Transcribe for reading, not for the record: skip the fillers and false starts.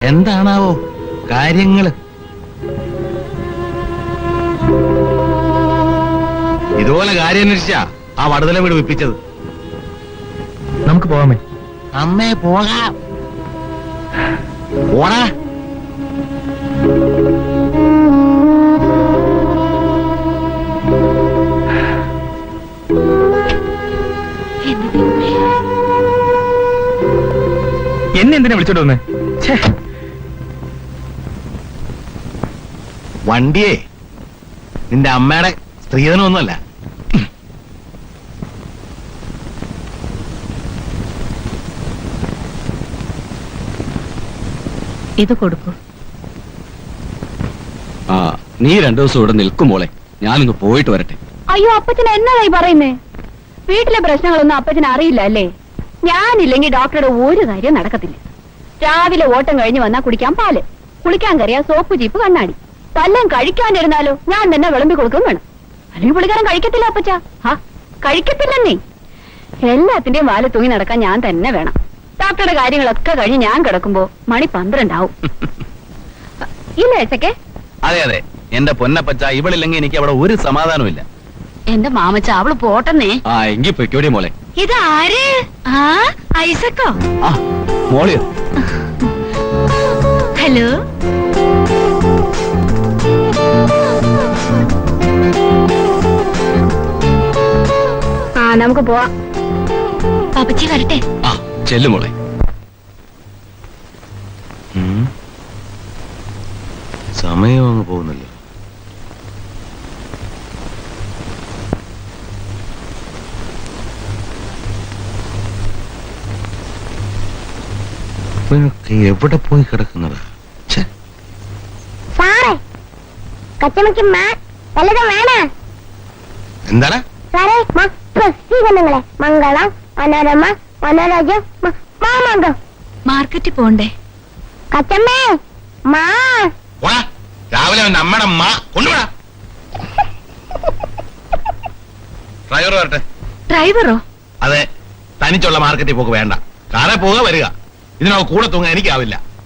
എന്താണാവോ കാര്യങ്ങള്? ഇതുപോലെ കാര്യം അന്വേഷിച്ചാ ആ വടുതല വീട് വിപ്പിച്ചത്. നമുക്ക് പോവാമേ. അമ്മേ പോകാം. പോടാ. എന്നെ എന്തിനാ വിളിച്ചോണ്ട് വന്നേ? വണ്ടിയേ നിന്റെ അമ്മയുടെ സ്ത്രീധനമൊന്നുമല്ല. ഇത് കൊടുക്കൂ. ആ, നീ 2 ദിവസം ഇവിടെ നിൽക്കുമ്പോളെ ഞാനൊന്ന് പോയിട്ട് വരട്ടെ. അയ്യോ, അപ്പച്ചന് എന്നതായി പറയുന്നേ? വീട്ടിലെ പ്രശ്നങ്ങളൊന്നും അപ്പച്ചന് അറിയില്ല അല്ലേ? ഞാനില്ലെങ്കിൽ ഡോക്ടറുടെ ഒരു കാര്യം നടക്കത്തില്ല. രാവിലെ ഓട്ടം കഴിഞ്ഞ് വന്നാ കുടിക്കാൻ പാല്, കുളിക്കാൻ കറിയാ സോപ്പ്, ചീപ്പ്, കണ്ണാടി. വല്ലതും കഴിക്കാണ്ടിരുന്നാലോ ഞാൻ തന്നെ വിളമ്പി കൊടുക്കും വേണം. അല്ലെങ്കിൽ പുള്ളിക്കാരൻ കഴിക്കത്തില്ല അപ്പച്ച. കഴിക്കത്തില്ലെന്നേ. എല്ലാത്തിന്റെയും വാല് തൂങ്ങി നടക്കാൻ ഞാൻ തന്നെ വേണം. ഡോക്ടറുടെ കാര്യങ്ങളൊക്കെ കഴിഞ്ഞ് ഞാൻ കിടക്കുമ്പോ മണി 12 ആവും. ഇല്ല ഏച്ചക്കെ? അതെ അതെ, എന്റെ പൊന്നപ്പച്ച, ഇവളില്ലെങ്കിൽ എനിക്ക് അവിടെ ഒരു സമാധാനമില്ല. എന്റെ മാമച്ച, അവള് പോട്ടെന്നേ. ആ, എങ്കിൽ പൊയ്ക്കോടി മോളെ. ഇതാര്? ഐസക്കോ? ആ, മോളിയോ? ഹലോ. നമുക്ക് പോവാം. പാപ്പച്ചി വരട്ടെ. ആ, ചെല്ലു മോളെ. സമയം അങ്ങ് പോകുന്നല്ലോ. എവിടെ പോയി കിടക്കുന്നതാ? സാറേ, കച്ചമയ്ക്ക് വല്ലതും വേണ? എന്താണ് സാറേ? പ്രസിദ്ധീകരണങ്ങളെ മംഗളം, മനോരമ, മനോരാജ്യം, മാമാങ്കം. മാർക്കറ്റിൽ പോണ്ടേ? കച്ചമ്മേ, മാ രാവിലെ നമ്മുടെ അമ്മ കൊണ്ടുപോടാ. ഡ്രൈവർ വരട്ടെ. ഡ്രൈവറോ? അതെ, തനിച്ചുള്ള മാർക്കറ്റിൽ പോക്ക് വേണ്ട. കാറെ പോവുക വരിക. ഇതിനോ കൂടെ തൂങ്ങാൻ എനിക്കാവില്ല.